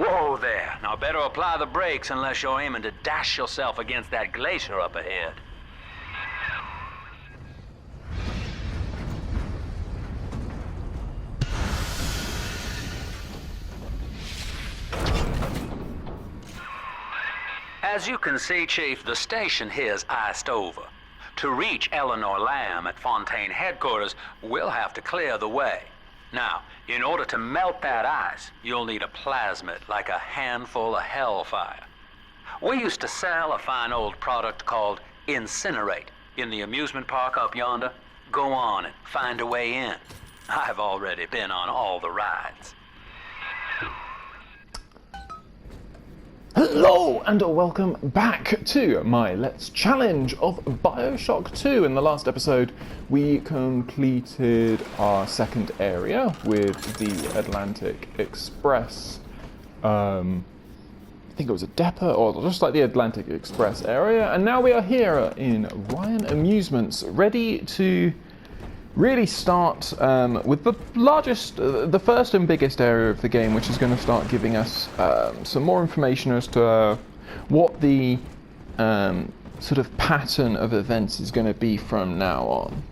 Whoa there. Now better apply the brakes unless you're aiming to dash yourself against that glacier up ahead. As you can see, Chief, the station here's iced over. To reach Eleanor Lamb at Fontaine headquarters, we'll have to clear the way. Now, in order to melt that ice, you'll need a plasmid, like a handful of hellfire. We used to sell a fine old product called Incinerate in the amusement park up yonder. Go on and find a way in. I've already been on all the rides. Hello and welcome back to my Let's Challenge of BioShock 2. In the last episode we completed our second area with the Atlantic Express. I think it was a depot or just like the Atlantic Express area, and now we are here in Ryan Amusements, ready to really start with the first and biggest area of the game, which is going to start giving us some more information as to what the sort of pattern of events is going to be from now on.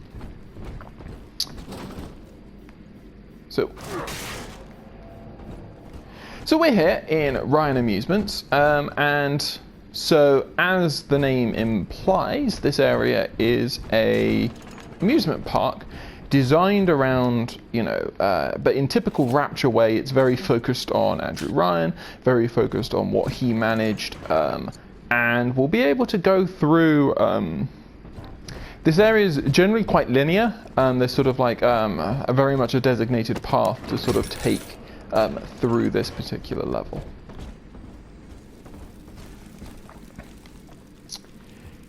So we're here in Ryan Amusements, and so as the name implies, this area is a amusement park designed around, but in typical Rapture way, it's very focused on Andrew Ryan, very focused on what he managed, and we'll be able to go through. This area is generally quite linear. There's sort of like a very much a designated path to sort of take through this particular level.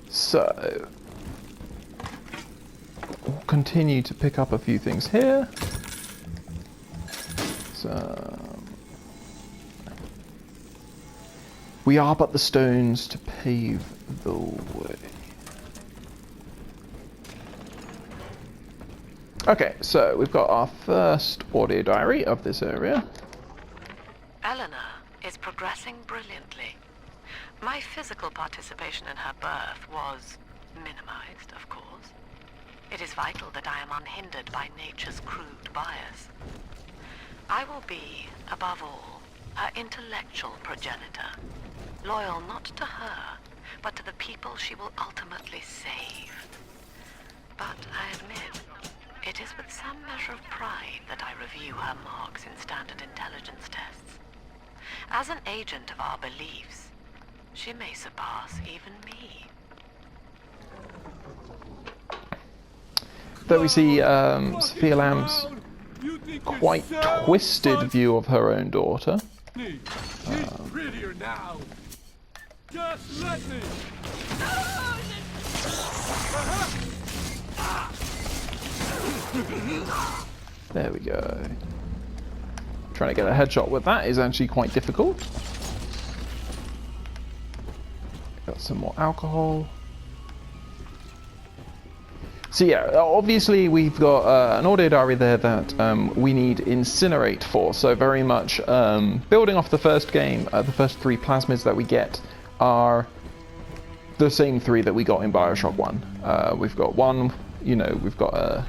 So we'll continue to pick up a few things here. So we are but the stones to pave the way. Okay, so we've got our first audio diary of this area. Eleanor is progressing brilliantly. My physical participation in her birth was minimized, of course. It is vital that I am unhindered by nature's crude bias. I will be, above all, her intellectual progenitor, loyal not to her, but to the people she will ultimately save. But I admit, it is with some measure of pride that I review her marks in standard intelligence tests. As an agent of our beliefs, she may surpass even me. Though we see Sophia Lamb's quite twisted view of her own daughter. She's prettier now. Just let me. There we go. Trying to get a headshot with that is actually quite difficult. Got some more alcohol. So yeah, obviously we've got an audio diary there that we need Incinerate for. So very much building off the first game, the first three plasmids that we get are the same three that we got in BioShock 1. We've got one, we've got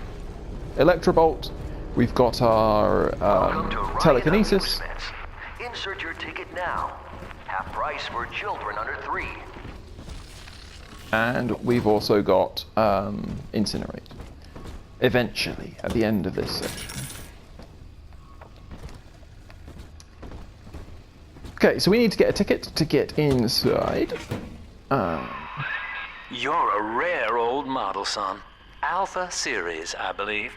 Electrobolt, we've got our telekinesis. Insert your ticket now. Half price for children under 3. And we've also got Incinerate. Eventually, at the end of this section. Okay, so we need to get a ticket to get inside. You're a rare old model, son. Alpha series, I believe.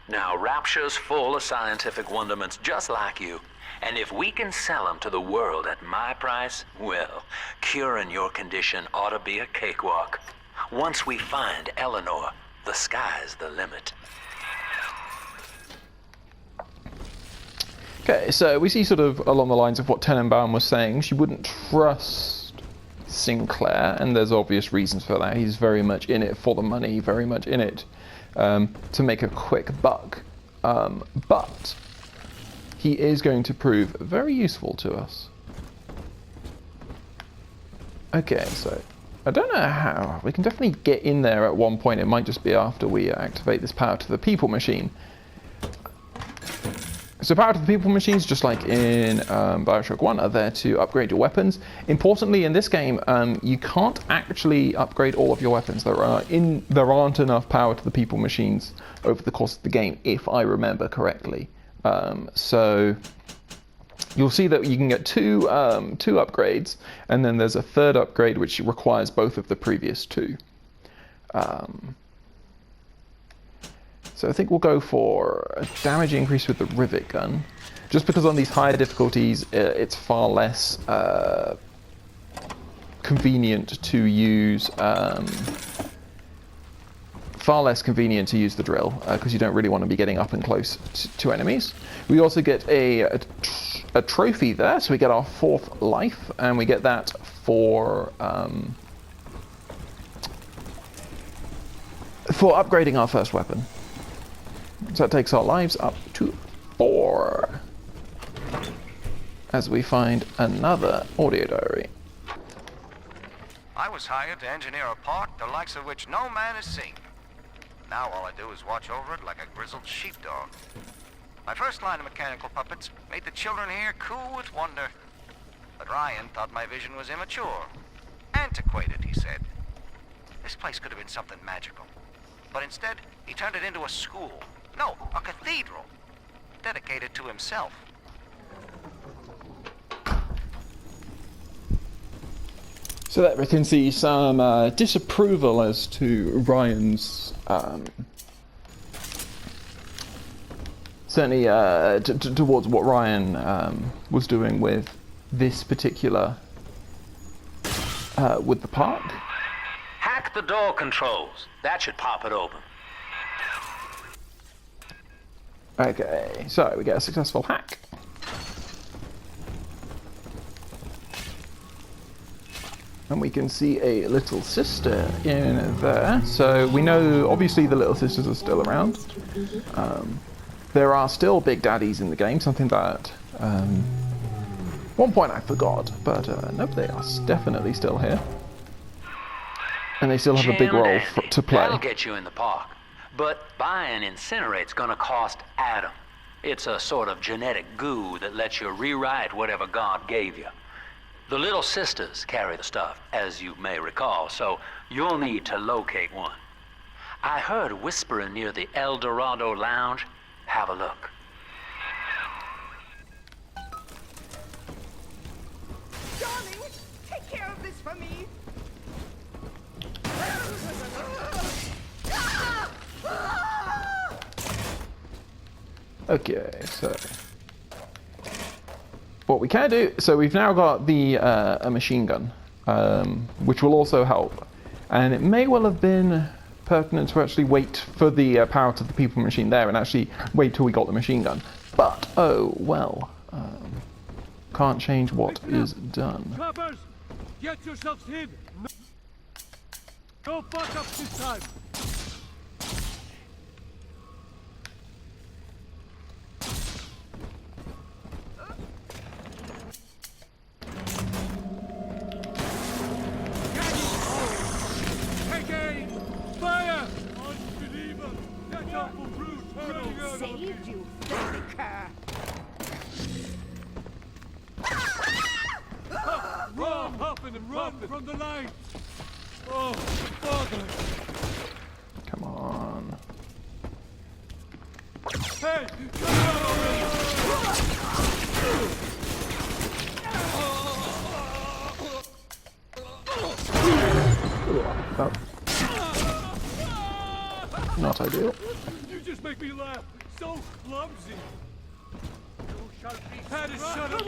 Now, Rapture's full of scientific wonderments just like you. And if we can sell them to the world at my price, well, curing your condition ought to be a cakewalk. Once we find Eleanor, the sky's the limit. Okay, so we see sort of along the lines of what Tenenbaum was saying. She wouldn't trust Sinclair, and there's obvious reasons for that. He's very much in it for the money, very much in it to make a quick buck. But he is going to prove very useful to us. Okay, so I don't know how. We can definitely get in there at one point. It might just be after we activate this power to the people machine. So power to the people machines, just like in BioShock 1, are there to upgrade your weapons. Importantly, in this game, you can't actually upgrade all of your weapons. There aren't enough power to the people machines over the course of the game, if I remember correctly. So you'll see that you can get two upgrades, and then there's a third upgrade which requires both of the previous two. So I think we'll go for a damage increase with the rivet gun, just because on these higher difficulties it's far less convenient to use. Far less convenient to use the drill because you don't really want to be getting up and close to enemies. We also get a trophy there, so we get our 4th life, and we get that for upgrading our first weapon. So that takes our lives up to 4. As we find another audio diary. I was hired to engineer a park the likes of which no man has seen. Now all I do is watch over it like a grizzled sheepdog. My first line of mechanical puppets made the children here coo with wonder. But Ryan thought my vision was immature. Antiquated, he said. This place could have been something magical. But instead, he turned it into a school. No, a cathedral. Dedicated to himself. So that we can see some disapproval as to Ryan's, certainly towards what Ryan was doing with this particular, with the park. Hack the door controls. That should pop it open. Okay, so we get a successful hack. And we can see a little sister in there. So we know, obviously, the little sisters are still around. There are still big daddies in the game, something that one point I forgot, but nope, they are definitely still here. And they still have a big role to play. That'll get you in the park. But buying Incinerate's gonna cost Adam. It's a sort of genetic goo that lets you rewrite whatever God gave you. The little sisters carry the stuff, as you may recall, so you'll need to locate one. I heard whispering near the El Dorado Lounge. Have a look. Darling, take care of this for me. Okay, so what we can do, so we've now got the a machine gun, which will also help, and it may well have been pertinent to actually wait for the power to the people machine there and actually wait till we got the machine gun, but oh well, can't change what is done. Coppers, get yourselves hid. No fuck up this time. Saved you, filthy cur. Run, Huffin, and run from the line. Oh, father. Come on. Hey, Not ideal. you just make me laugh. So clumsy. You shall be had it shut up.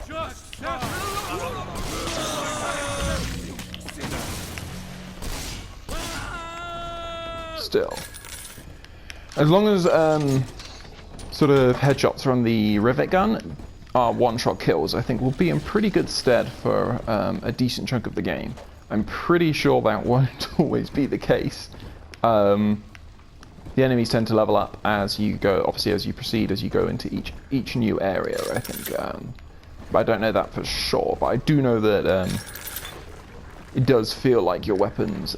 Just shut Still. As long as sort of headshots from the rivet gun are one-shot kills, I think we'll be in pretty good stead for a decent chunk of the game. I'm pretty sure that won't always be the case. The enemies tend to level up as you go, obviously as you proceed, as you go into each new area, I think. I don't know that for sure, but I do know that it does feel like your weapons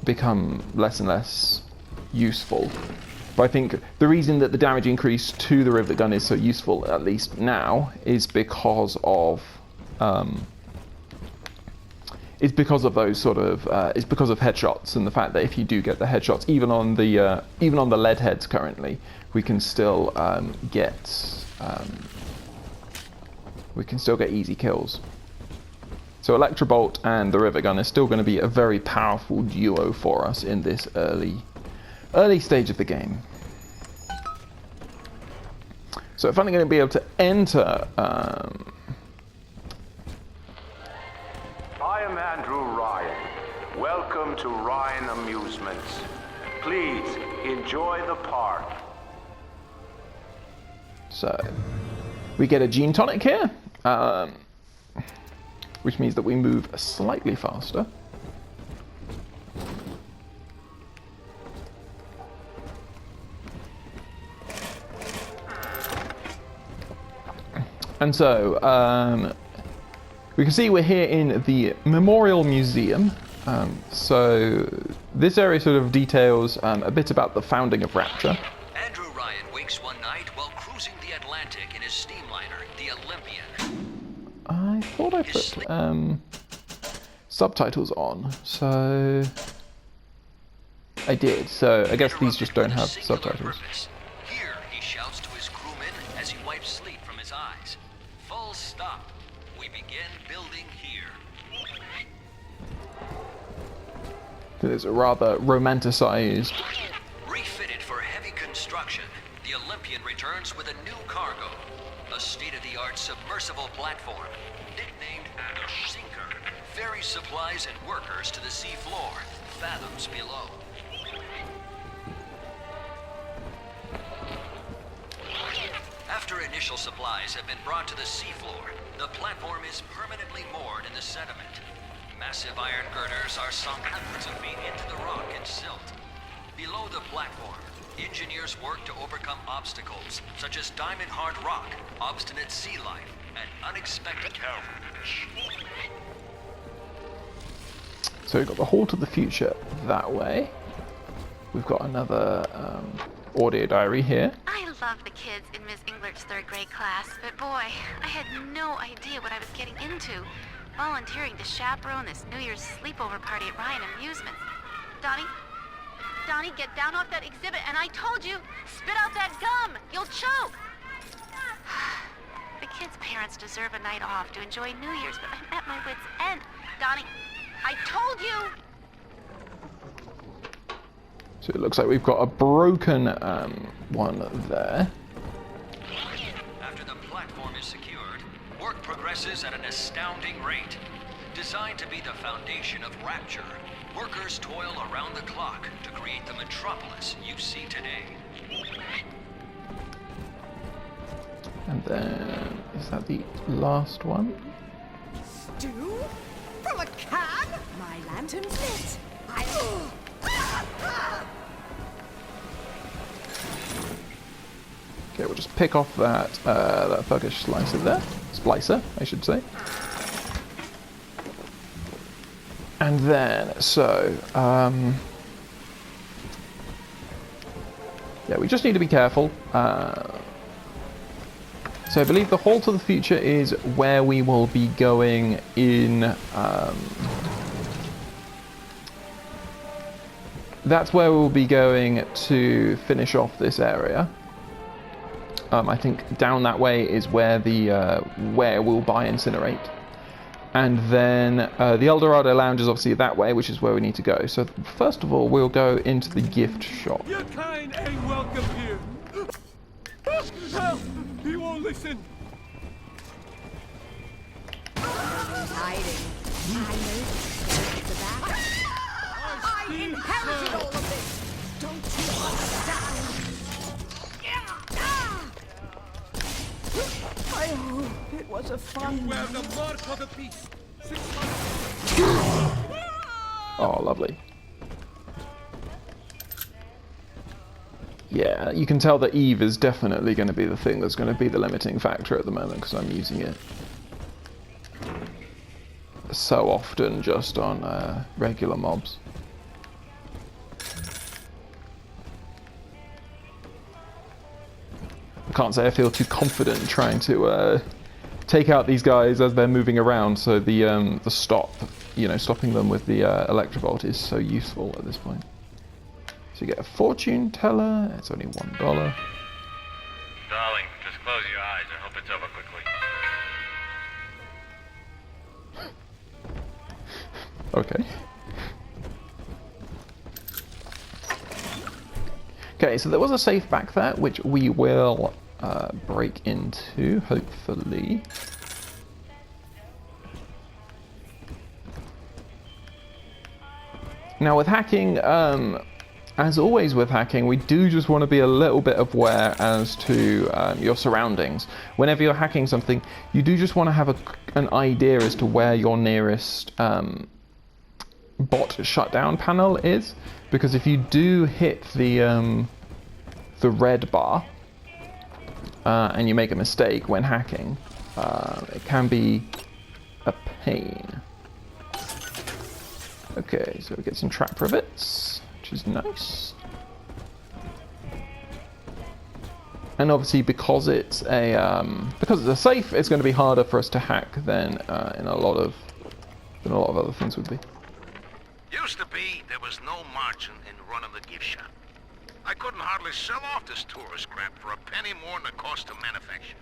become less and less useful. But I think the reason that the damage increase to the rivet gun is so useful, at least now, is because of those sort of it's because of headshots, and the fact that if you do get the headshots, even on the lead heads currently, we can still get easy kills. So Electrobolt and the rivet gun is still going to be a very powerful duo for us in this early stage of the game. So if I'm going to be able to enter. I am Andrew Ryan. Welcome to Ryan Amusements. Please enjoy the park. So we get a gene tonic here, which means that we move slightly faster. And so we can see we're here in the Memorial Museum. So this area sort of details a bit about the founding of Rapture. Andrew Ryan wakes one night while cruising the Atlantic in his steamliner, the Olympian. I thought I put subtitles on, so I did. So I guess these just don't have subtitles. Here he shouts to his crewmen as he wipes sleep from his eyes. Full stop. We begin building here. There's a rather romanticized. Refitted for heavy construction, the Olympian returns with a new cargo. A state-of-the-art submersible platform, nicknamed the Sinker, ferries supplies and workers to the sea floor, fathoms below. After initial supplies have been brought to the seafloor, the platform is permanently moored in the sediment. Massive iron girders are sunk hundreds of feet into the rock and silt. Below the platform, engineers work to overcome obstacles such as diamond-hard rock, obstinate sea life, and unexpected help. So we've got the Hall to the Future that way. We've got another audio diary here. I love the kids in Miss Englert's third grade class, but boy, I had no idea what I was getting into. Volunteering to chaperone this New Year's sleepover party at Ryan Amusements. Donnie, get down off that exhibit, and I told you, spit out that gum! You'll choke! The kids' parents deserve a night off to enjoy New Year's, but I'm at my wit's end. Donnie, I told you! So it looks like we've got a broken one there. After the platform is secured, work progresses at an astounding rate. Designed to be the foundation of Rapture, workers toil around the clock to create the metropolis you see today. And then, is that the last one? Stew? From a can? My lantern's lit. Okay, we'll just pick off that that thuggish splicer, I should say. And then, so, yeah, we just need to be careful. So I believe the Hall to the Future is where we will be going in, that's where we'll be going to finish off this area. I think down that way is where where we'll buy Incinerate. And then the Eldorado Lounge is obviously that way, which is where we need to go. So first of all, we'll go into the gift shop. Your kind ain't welcome here. Help! He won't listen. Hiding. I inherited all of this. Don't you understand? I hope it was a fun. Wear the mark of the beast. 600. Oh, lovely. Yeah, you can tell that Eve is definitely going to be the thing that's going to be the limiting factor at the moment, because I'm using it so often just on regular mobs. I can't say I feel too confident trying to take out these guys as they're moving around, so the stopping them with the electrovolt is so useful at this point. So you get a fortune teller, it's only $1. Darling, just close your eyes. I hope it's over quickly. Okay. Okay, so there was a safe back there, which we will break into, hopefully. Now with hacking, as always with hacking, we do just want to be a little bit aware as to your surroundings. Whenever you're hacking something, you do just want to have an idea as to where your nearest bot shutdown panel is, because if you do hit the red bar and you make a mistake when hacking, it can be a pain. Okay, so we get some trap rivets, which is nice. And obviously, because it's a safe, it's going to be harder for us to hack than in a lot of other things would be. Used to be there was no margin in running the gift shop. I couldn't hardly sell off this tourist crap for a penny more than the cost of manufacture.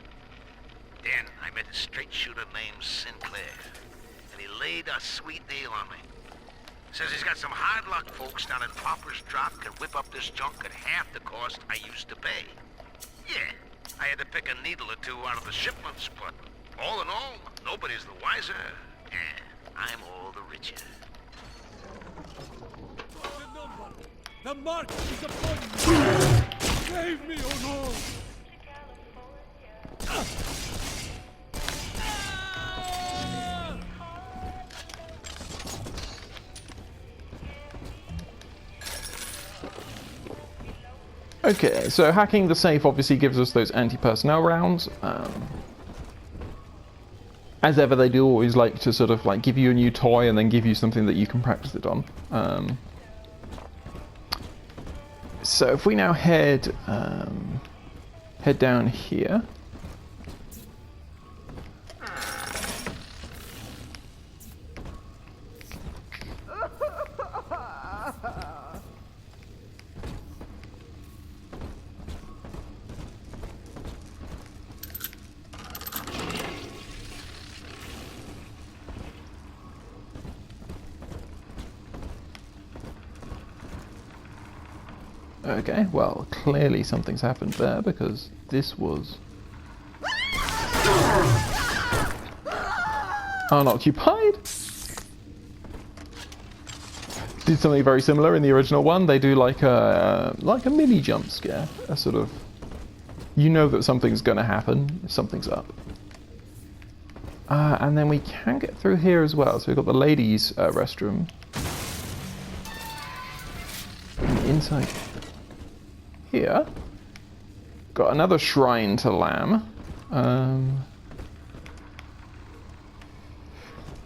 Then I met a straight shooter named Sinclair, and he laid a sweet deal on me. Says he's got some hard luck folks down in Popper's Drop can whip up this junk at half the cost I used to pay. Yeah, I had to pick a needle or two out of the shipments, but all in all, nobody's the wiser, and I'm all the richer. The mark is upon you! Save me, oh no! Okay, so hacking the safe obviously gives us those anti-personnel rounds. As ever, they do always like to sort of like give you a new toy and then give you something that you can practice it on. So if we now head down here. Okay, well, clearly something's happened there because this was unoccupied. Did something very similar in the original one. They do like a mini jump scare, a sort of, you know that something's going to happen, something's up. And then we can get through here as well. So we've got the ladies' restroom. Inside here, got another shrine to Lamb.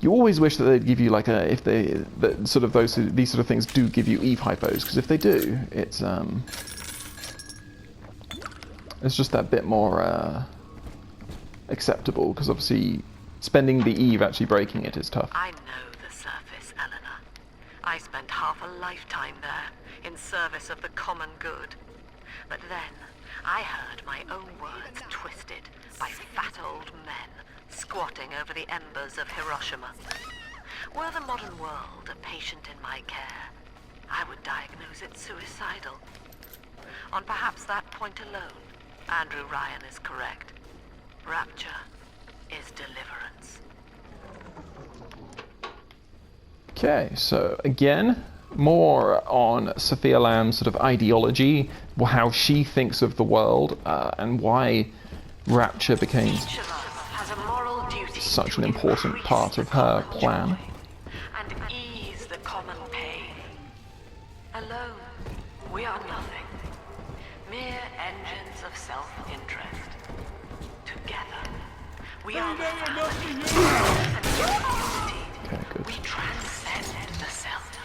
You always wish that they'd give you like a, if they, that sort of these sort of things do give you Eve hypos, because if they do, it's just that bit more acceptable, because obviously spending the Eve actually breaking it is tough. I know the surface, Eleanor. I spent half a lifetime there, in service of the common good. But then, I heard my own words twisted by fat old men squatting over the embers of Hiroshima. Were the modern world a patient in my care, I would diagnose it suicidal. On perhaps that point alone, Andrew Ryan is correct. Rapture is deliverance. Okay, so again, more on Sophia Lamb's sort of ideology, how she thinks of the world, and why Rapture became such an important part of her plan. And ease the common pain. Alone, we are nothing. Mere engines of self-interest. Together, we are the Okay, good. We transcend the self.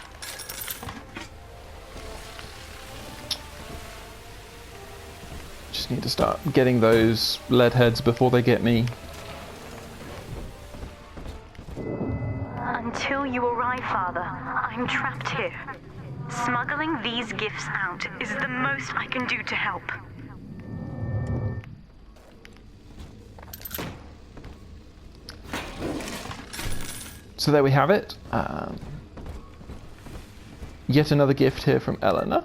Just need to start getting those lead heads before they get me. Until you arrive, Father, I'm trapped here. Smuggling these gifts out is the most I can do to help. So there we have it. Yet another gift here from Eleanor.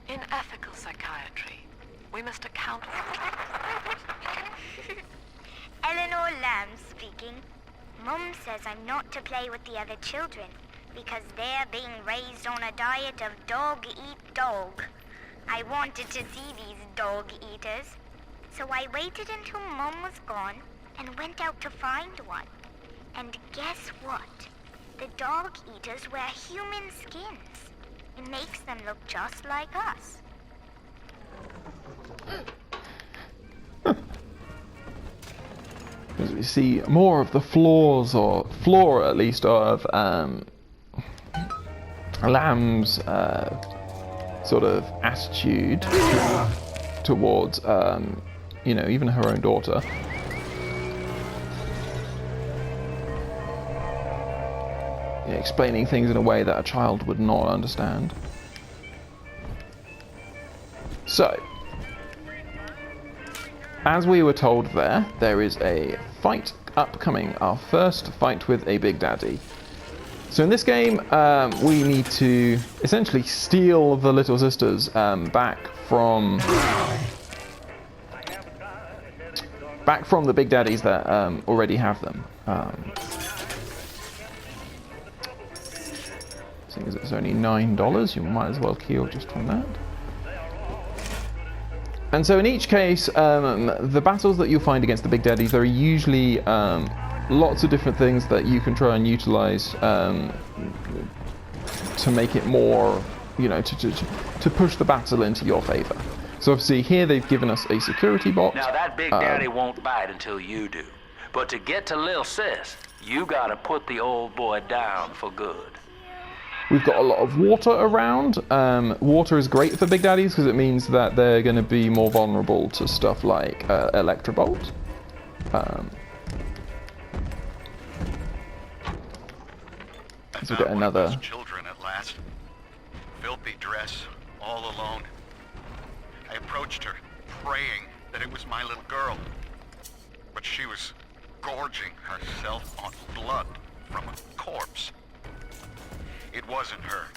In ethical psychiatry, we must account for... Eleanor Lamb speaking. Mum says I'm not to play with the other children because they're being raised on a diet of dog eat dog. I wanted to see these dog eaters, so I waited until Mum was gone and went out to find one. And guess what? The dog eaters wear human skins. It makes them look just like us. As we see more of the flaws, or flaw at least, of Lamb's sort of attitude towards, you know, even her own daughter. Yeah, explaining things in a way that a child would not understand. So, as we were told there is a fight upcoming, our first fight with a Big Daddy. So in this game, we need to essentially steal the little sisters back from the Big Daddies that already have them. Seeing as it's only $9, you might as well kill just from that. And so in each case, the battles that you'll find against the Big Daddies, there are usually lots of different things that you can try and utilize to make it more, you know, to push the battle into your favor. So obviously here they've given us a security box. Now that Big Daddy won't bite until you do. But to get to Lil Sis, you gotta put the old boy down for good. We've got a lot of water around. Water is great for Big Daddies because it means that they're going to be more vulnerable to stuff like Electrobolt. So we've got another... Children at last. Filthy dress, all alone. I approached her, praying that it was my little girl. But she was gorging herself on blood from a corpse. It wasn't her.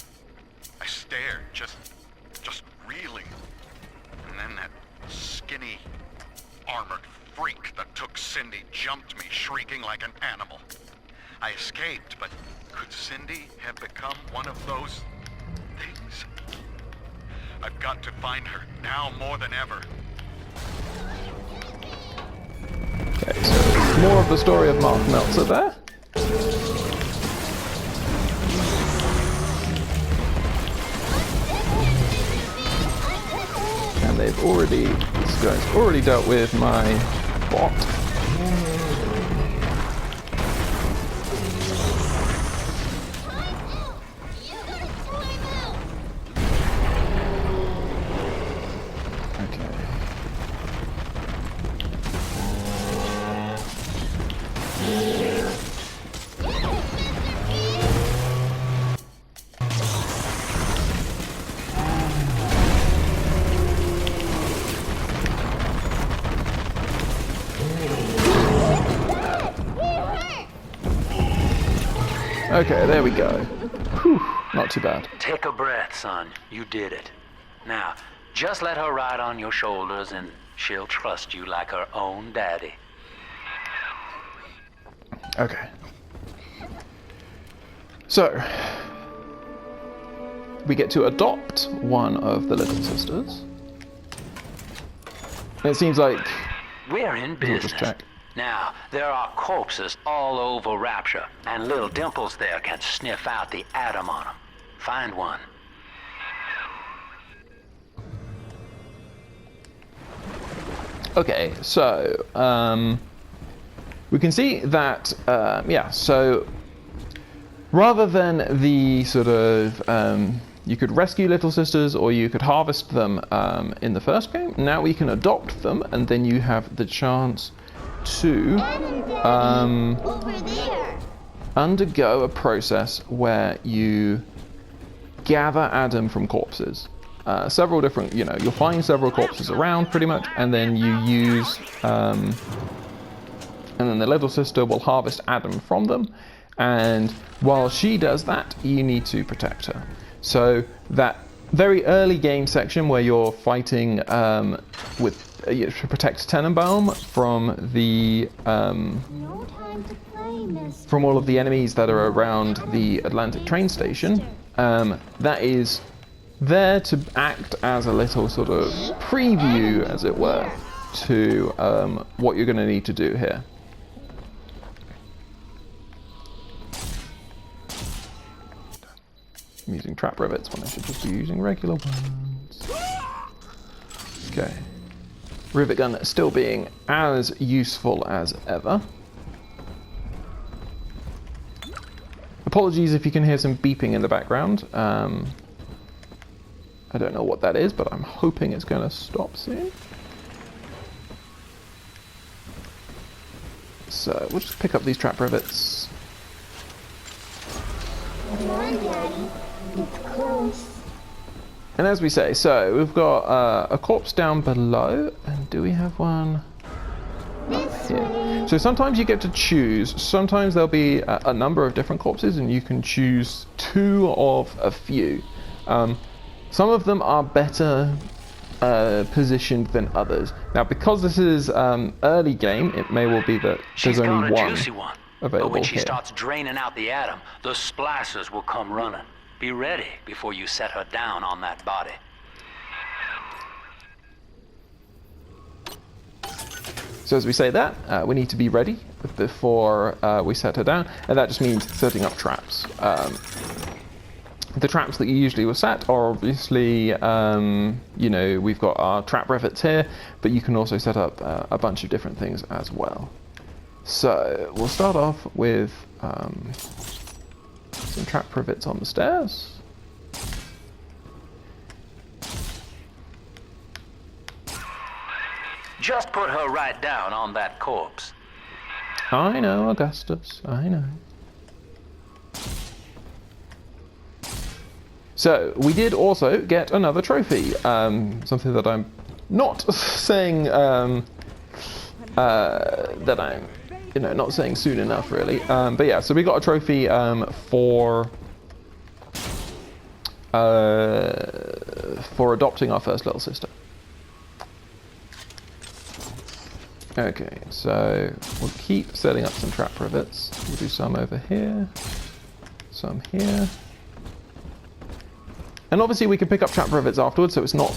I stared, just reeling. And then that skinny, armored freak that took Cindy jumped me, shrieking like an animal. I escaped, but could Cindy have become one of those things? I've got to find her, now more than ever. Okay, so more of the story of Mark Meltzer there. And they've already, this guy's already dealt with my bot. Okay, there we go. Whew, not too bad. Take a breath, son. You did it. Now, just let her ride on your shoulders and she'll trust you like her own daddy. Okay. So, we get to adopt one of the little sisters. And it seems like... We're in business. Just check. Now, there are corpses all over Rapture, and little Dimples there can sniff out the atom on them. find one. Okay, so we can see that, yeah, so rather than the sort of, you could rescue little sisters or you could harvest them in the first game, now we can adopt them, and then you have the chance to undergo a process where you gather Adam from corpses. Several different, you'll find several corpses around pretty much, and then you use, and then the little sister will harvest Adam from them, and while she does that, you need to protect her. So that very early game section where you're fighting to protect Tenenbaum from the, from all of the enemies that are around the Atlantic train station, that is there to act as a little sort of preview, as it were, to what you're going to need to do here. I'm using trap rivets when I should just be using regular ones. Okay. Rivet gun still being as useful as ever. Apologies if you can hear some beeping in the background. I don't know what that is, but I'm hoping it's going to stop soon. So we'll just pick up these trap rivets. Come on, Daddy. It's close. And as we say, so we've got a corpse down below, and do we have one up here? So sometimes you get to choose. Sometimes there'll be a number of different corpses, and you can choose two of a few. Some of them are better positioned than others. Now, because this is early game, it may well be that there's only one available but when she here. starts draining out the atom, the splicers will come running. Be ready before you set her down on that body. So as we say that, we need to be ready before we set her down, and that just means setting up traps. The traps that you usually will set are obviously, we've got our trap rivets here, but you can also set up a bunch of different things as well. So we'll start off with some trap rivets on the stairs. Just put her right down on that corpse. I know, Augustus, I know. So, we did also get another trophy, something that I'm not saying, that I'm, not saying soon enough, really. But yeah, so we got a trophy for adopting our first little sister. Okay, so we'll keep setting up some trap rivets. We'll do some over here, some here. And obviously we can pick up trap rivets afterwards, so it's not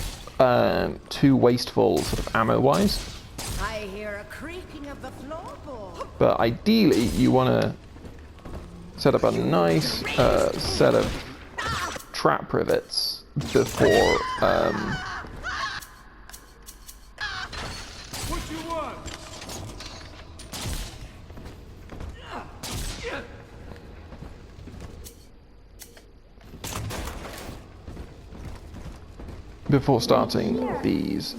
too wasteful sort of ammo-wise. I hear a creaking of the floorboard. But ideally you want to set up a nice set of trap rivets before... What you want? before starting these.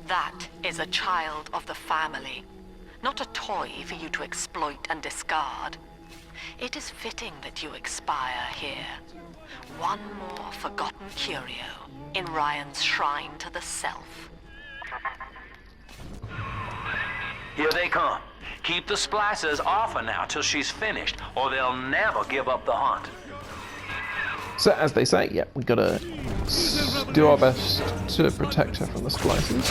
That is a child of the family, not a toy for you to exploit and discard. It is fitting that you expire here. One more forgotten curio in Ryan's shrine to the self. Here they come. Keep the splicers off her now till she's finished, or they'll never give up the hunt. So as they say, yeah, we gotta do our best to protect her from the splicers.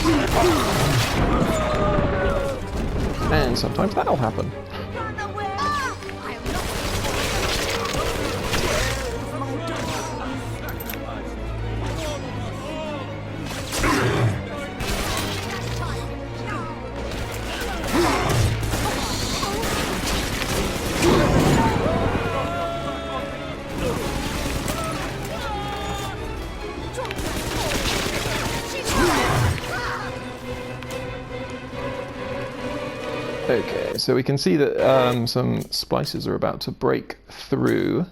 And sometimes that'll happen. so we can see that some splices are about to break through.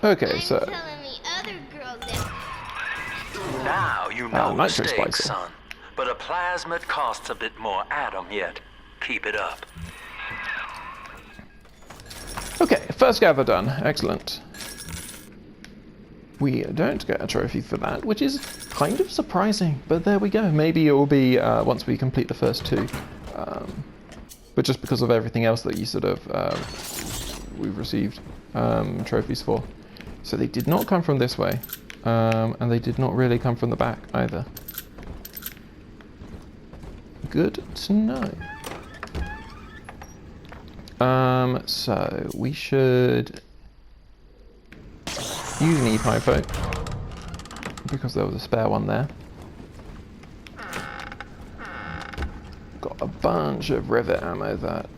Okay, so now you know the nitro stakes, splicer. son. But a plasmid costs a bit more atom yet. Keep it up. Okay, first gather done. Excellent. We don't get a trophy for that, which is kind of surprising, but there we go. Maybe it will be once we complete the first two. But just because of everything else that you sort of we've received trophies for. So they did not come from this way, and they did not really come from the back either. Good to know. So we should use an E-Pipo because there was a spare one there. Got a bunch of rivet ammo that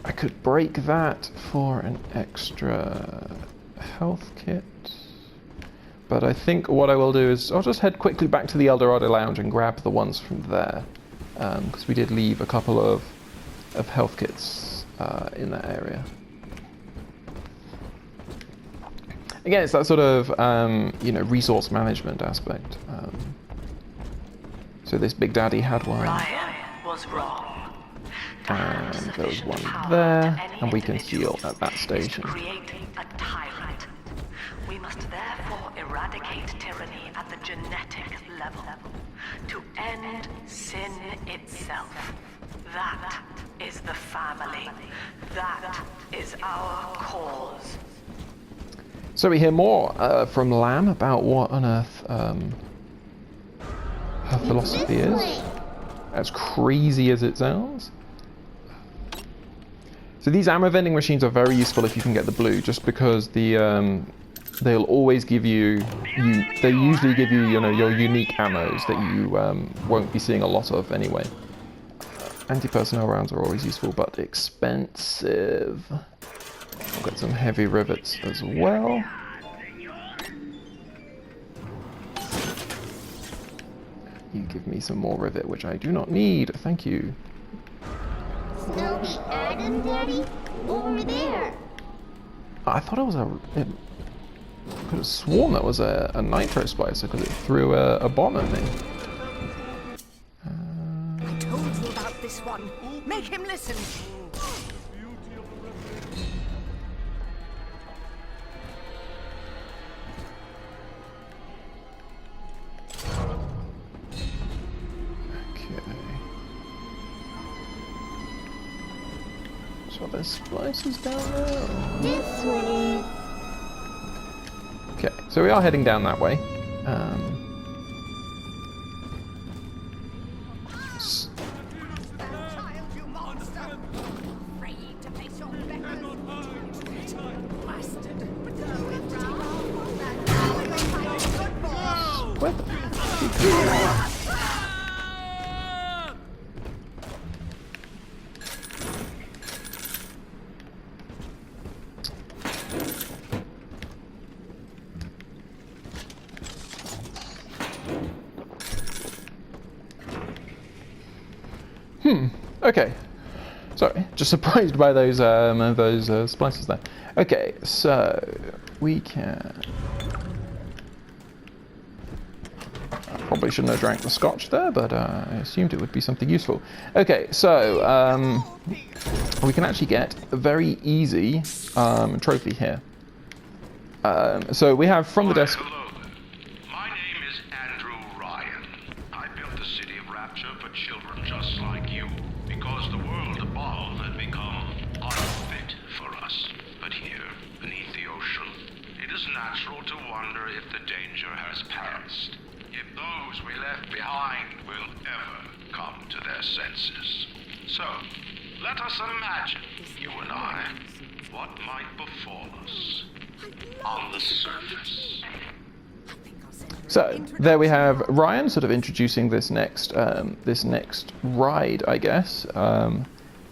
I could break that for an extra health kit. But I think what I will do is I'll just head quickly back to the Eldorado Lounge and grab the ones from there. Because we did leave a couple of health kits in that area. Again, it's that sort of resource management aspect. So this Big Daddy had one. Ryan was wrong. And there was one there, and we can heal at that station. Create a tyrant. We must therefore eradicate tyranny at the genetic level to end sin itself. That is the family. That is our cause. So we hear more from Lamb about what on earth her philosophy is. As crazy as it sounds. So these ammo vending machines are very useful if you can get the blue, just because they'll always give you they usually give you your unique ammos that you won't be seeing a lot of anyway. Anti-personnel rounds are always useful, but expensive. I've got some heavy rivets as well. You give me some more rivet, which I do not need. Thank you. Snowy Adam, Daddy? Over there. I thought it was I could have sworn that was a nitro splicer because it threw a bomb at me. I told you about this one. Make him listen. So there's splices down there. This way. Okay, so we are heading down that way. What the? Okay. Sorry, just surprised by those splices there. Okay, so we can. I probably shouldn't have drank the scotch there, but I assumed it would be something useful. Okay, so we can actually get a very easy trophy here. So we have from the desk. Hello there. My name is Andrew Ryan. I built the city of Rapture for children just like you, because the world above had become unfit for us. But here, beneath the ocean, it is natural to wonder if the danger has passed. If those we left behind will ever come to their senses. So, let us imagine, you and I, what might befall us on the surface. So there we have Ryan sort of introducing this next ride, I guess,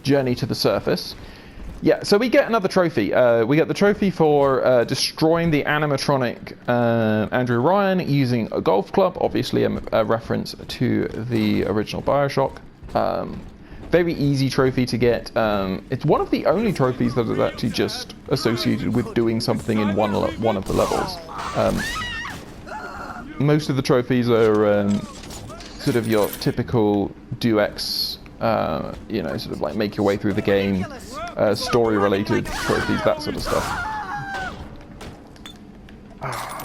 journey to the surface. Yeah, so we get another trophy. We get the trophy for destroying the animatronic Andrew Ryan using a golf club, obviously a reference to the original BioShock. Very easy trophy to get. It's one of the only trophies that is actually just associated with doing something in one of the levels. Most of the trophies are sort of your typical do X, you know, sort of like make your way through the game, story-related trophies, that sort of stuff.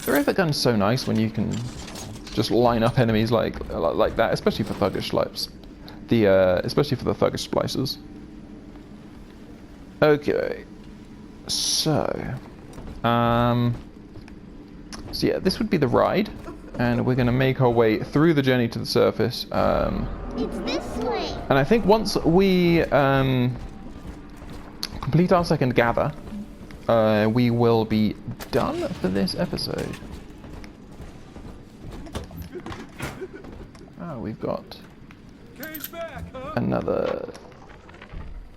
The rivet gun's so nice when you can just line up enemies like that, especially for thuggish slipes. Especially for the thuggish splicers. Okay, so yeah, this would be the ride, and we're going to make our way through the journey to the surface. It's this way. And I think once we complete our second gather, we will be done for this episode. Oh, we've got another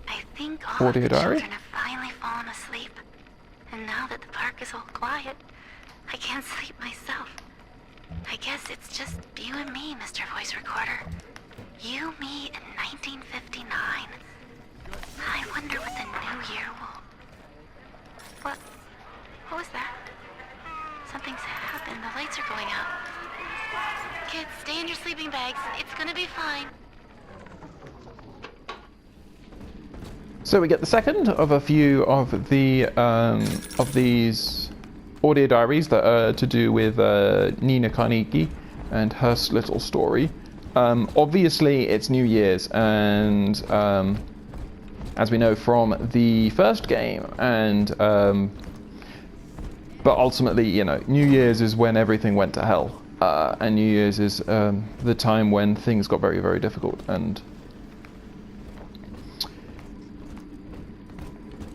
I think all audio of the diary. children have finally fallen asleep. And now that the park is all quiet, I can't sleep myself. I guess it's just you and me, Mr. Voice Recorder. You, me, in 1959. I wonder what the new year will... What was that? Something's happened. The lights are going out. Kids, stay in your sleeping bags. It's gonna be fine. So we get the second of a few of the of these audio diaries that are to do with Nina Carnegie and her little story. Obviously, it's New Year's, and as we know from the first game, and but ultimately, you know, New Year's is when everything went to hell, and New Year's is the time when things got very, very difficult, and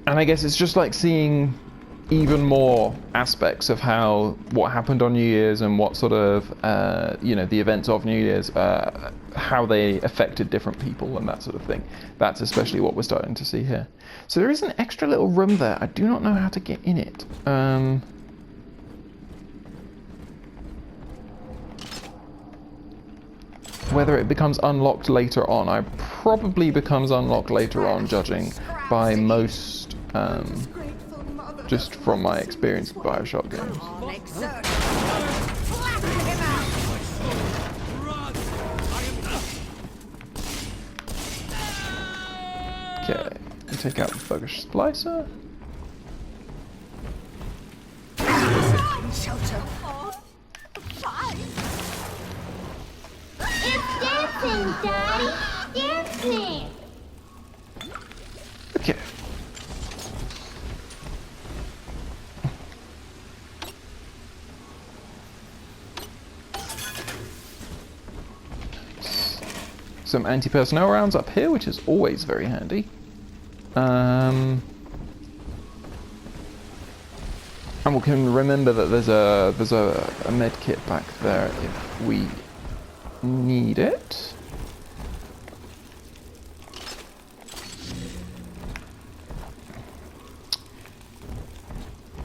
I guess it's just like seeing even more aspects of what happened on New Year's and what sort of you know, the events of New Year's, how they affected different people and that sort of thing. That's especially what we're starting to see here. So there is an extra little room there. I do not know how to get in it. Whether it becomes unlocked later on. I probably becomes unlocked later on, judging by most just from my experience with BioShock games. Okay, take out the thuggish splicer. Shelter. It's dancing, Daddy! Dancing! Okay. Some anti-personnel rounds up here, which is always very handy. And we can remember that there's a med kit back there if we need it.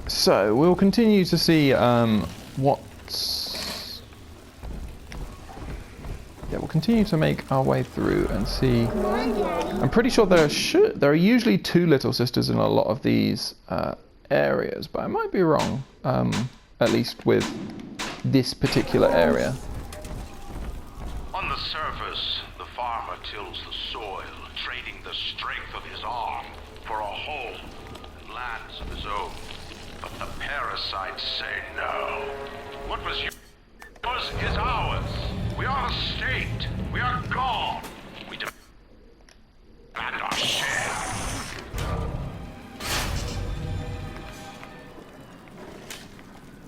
So we'll continue to see we'll continue to make our way through and see. I'm pretty sure there are usually two little sisters in a lot of these areas, but I might be wrong. At least with this particular area. On the surface, the farmer tills the soil, trading the strength of his arm for a home and lands of his own. But the parasites say no. What was yours is ours. We are the state. We are God. We demand our share.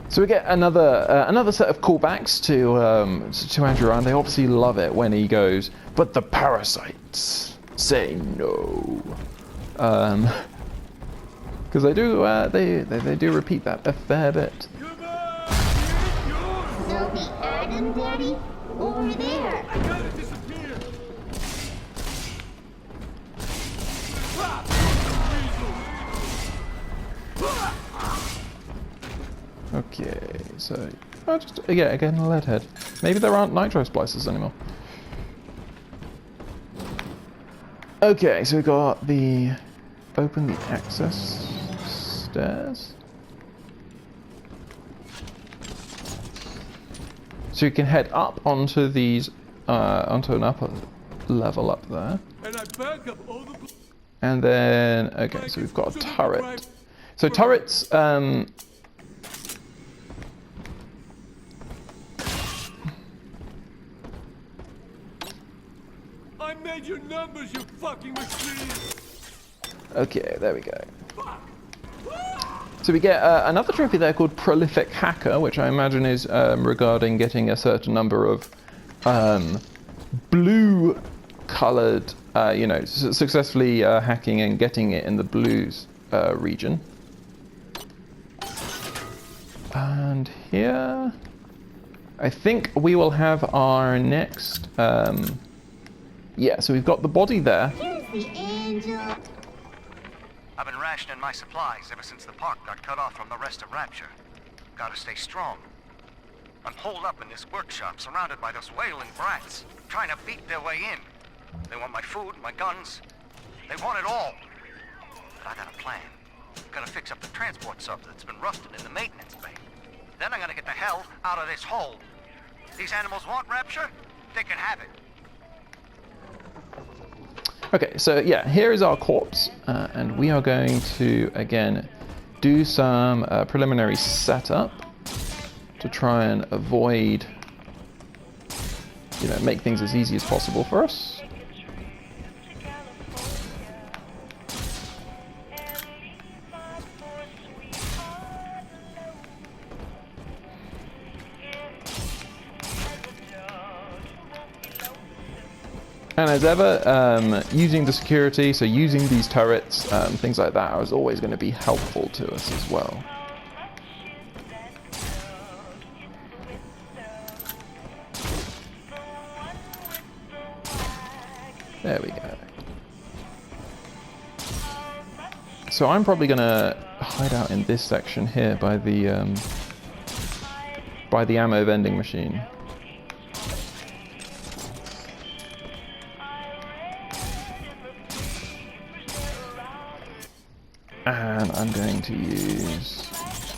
So we get another set of callbacks to Andrew Ryan. They obviously love it when he goes, but the parasites say no. Because they do repeat that a fair bit. So There'll be Adam, Daddy, over there. I gotta disappear. Okay, so just again a lead head. Maybe there aren't nitro splicers anymore. Okay, so we got the open the access stairs. So you can head up onto these onto an upper level up there. And I back up all the. And then okay, so we've got a turret. So turrets I made your numbers, you fucking machine. okay, there we go. So we get another trophy there called Prolific Hacker, which I imagine is regarding getting a certain number of blue-coloured, successfully hacking and getting it in the blues region. And here, I think we will have our next. Yeah, so we've got the body there. Here's the angel. I've been rationing my supplies ever since the park got cut off from the rest of Rapture. Gotta stay strong. I'm holed up in this workshop, surrounded by those wailing brats, trying to beat their way in. They want my food, my guns. They want it all. But I got a plan. I'm gonna fix up the transport sub that's been rusted in the maintenance bay. Then I'm gonna get the hell out of this hole. These animals want Rapture? They can have it. Okay, so yeah, here is our corpse, and we are going to again do some preliminary setup to try and avoid, make things as easy as possible for us. And as ever, using the security, so using these turrets, things like that, is always going to be helpful to us as well. There we go. So I'm probably going to hide out in this section here by the ammo vending machine. And I'm going to use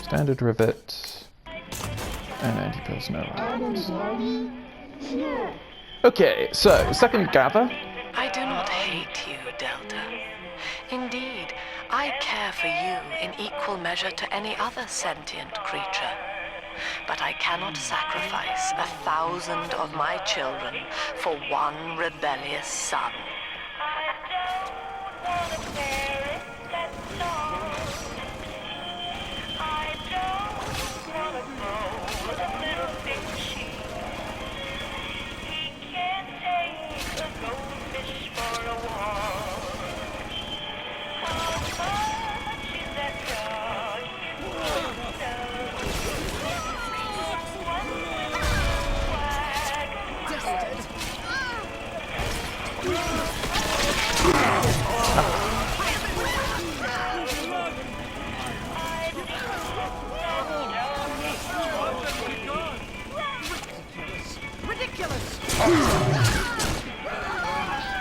standard rivet and anti-personnel rounds. Okay, so second gather. I do not hate you, Delta. Indeed, I care for you in equal measure to any other sentient creature. But I cannot sacrifice 1,000 of my children for one rebellious son.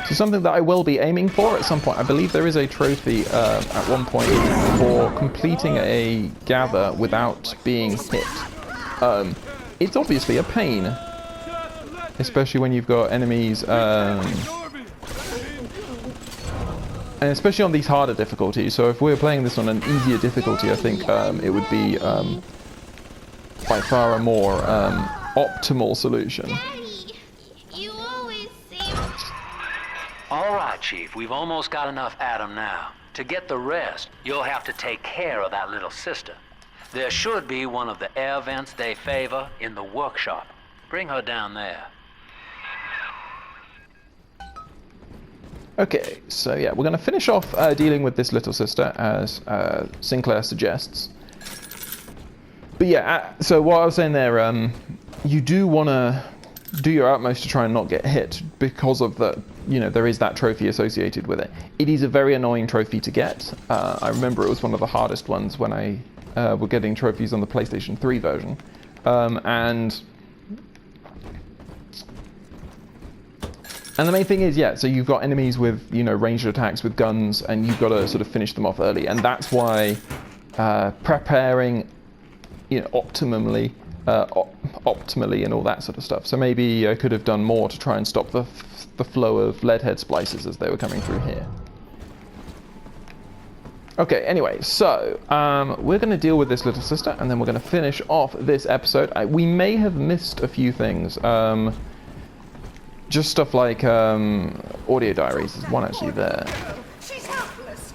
So something that I will be aiming for at some point, I believe there is a trophy at one point for completing a gather without being hit. It's obviously a pain, especially when you've got enemies, and especially on these harder difficulties. So if we're playing this on an easier difficulty, I think it would be by far a more optimal solution. All right, Chief, we've almost got enough Adam now. To get the rest, you'll have to take care of that little sister. There should be one of the air vents they favor in the workshop. Bring her down there. Okay, so yeah, we're going to finish off dealing with this little sister, as Sinclair suggests. But yeah, so what I was saying there, you do want to do your utmost to try and not get hit because of the, there is that trophy associated with it. It is a very annoying trophy to get. I remember it was one of the hardest ones when I were getting trophies on the PlayStation 3 version. And the main thing is, so you've got enemies with, ranged attacks with guns, and you've got to sort of finish them off early. And that's why preparing, optimally and all that sort of stuff. So maybe I could have done more to try and stop the flow of leadhead splices as they were coming through here. Okay, anyway, so we're going to deal with this little sister, and then we're going to finish off this episode. We may have missed a few things. Just stuff like audio diaries. There's one actually there. She's helpless.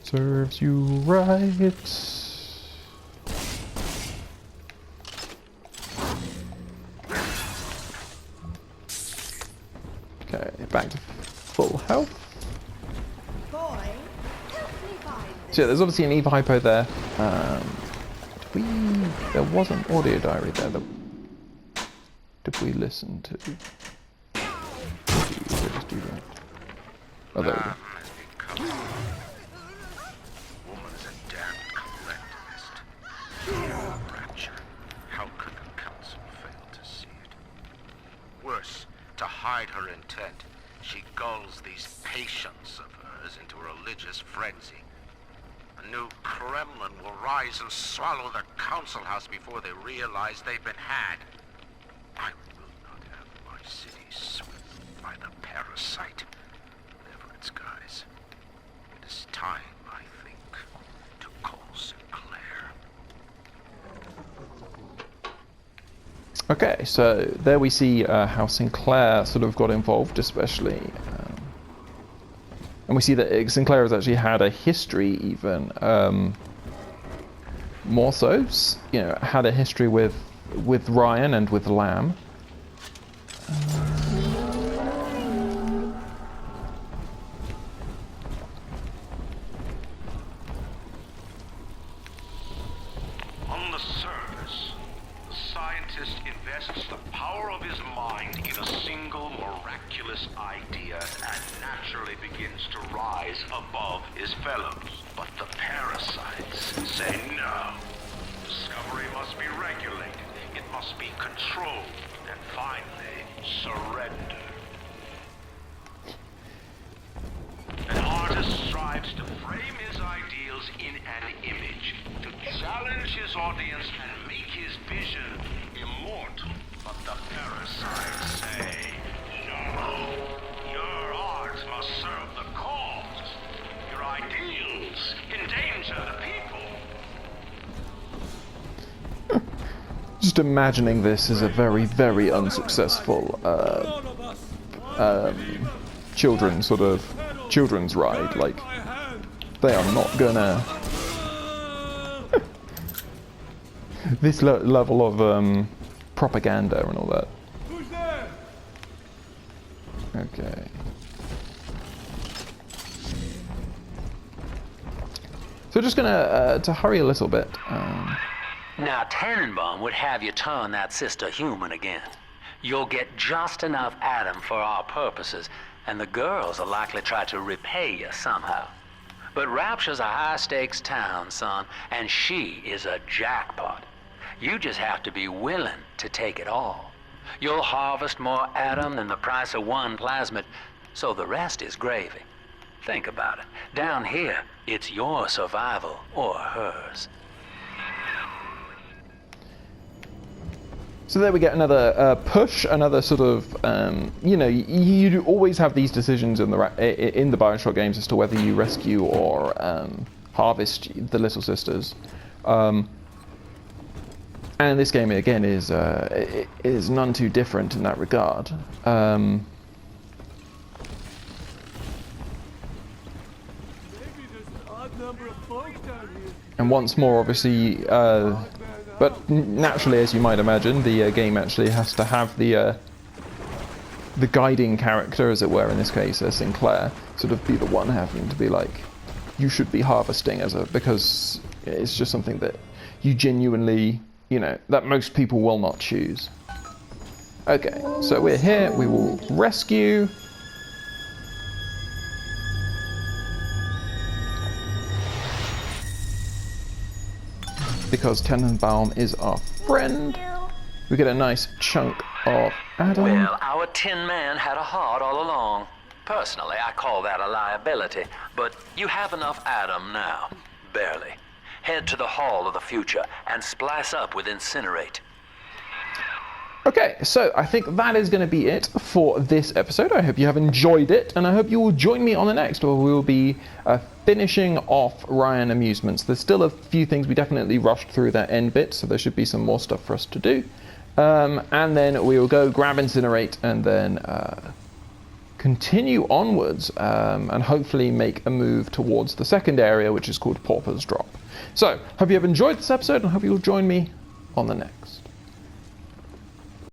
Serves you right. Okay, back to full health. Boy, help me find this. So yeah, there's obviously an Eva hypo there. There was an audio diary there that did we listen to? Did we just do that? Oh, there we go. Woman's a damned collectivist. Rapture. How could the council fail to see it? Worse, to hide her intent, she gulls these patients of hers into a religious frenzy. A new Kremlin will rise and swallow the council house before they realize they've been had. I will not have my city swept by the parasite, whatever its guise. It is time, I think, to call Sinclair. Okay, so there we see how Sinclair sort of got involved, especially. And we see that Sinclair has actually had a history, even more so, had a history with Ryan and with Lamb. On the surface, the scientist invests the power of his mind in a single miraculous idea and naturally begins to rise above his fellows. But the parasites say no. Discovery must be regulated. It must be controlled. And finally, surrender. An artist strives to frame his ideals in an image, to challenge his audience and make his vision immortal. But the parasites say, no, your art must serve the cause. Your ideals endanger the people. Just imagining this as a very, very unsuccessful children's ride. Like, they are not gonna. This level of propaganda and all that. Who's there? Okay. So just gonna to hurry a little bit. Now, Tenenbaum would have you turn that sister human again. You'll get just enough Adam for our purposes, and the girls will likely try to repay you somehow. But Rapture's a high-stakes town, son, and she is a jackpot. You just have to be willing to take it all. You'll harvest more Adam than the price of one plasmid, so the rest is gravy. Think about it. Down here, it's your survival or hers. So there we get another push, another sort of, you always have these decisions in the BioShock games as to whether you rescue or harvest the Little Sisters. And this game, again, is none too different in that regard. Maybe there's an odd number of folks down here. And once more, obviously, but naturally, as you might imagine, the game actually has to have the guiding character, as it were, in this case, Sinclair, sort of be the one having to be like, you should be harvesting because it's just something that you genuinely, you know, that most people will not choose. Okay, so we're here, we will rescue. Because Tenenbaum is our friend. We get a nice chunk of Adam. Well, our Tin Man had a heart all along. Personally, I call that a liability, but you have enough Adam now. Barely. Head to the Hall of the Future and splice up with Incinerate. Okay, so I think that is going to be it for this episode. I hope you have enjoyed it, and I hope you will join me on the next, where we will be finishing off Ryan Amusements. There's still a few things we definitely rushed through that end bit, so there should be some more stuff for us to do. And then we will go grab Incinerate and then continue onwards and hopefully make a move towards the second area, which is called Pauper's Drop. So, hope you have enjoyed this episode and hope you will join me on the next.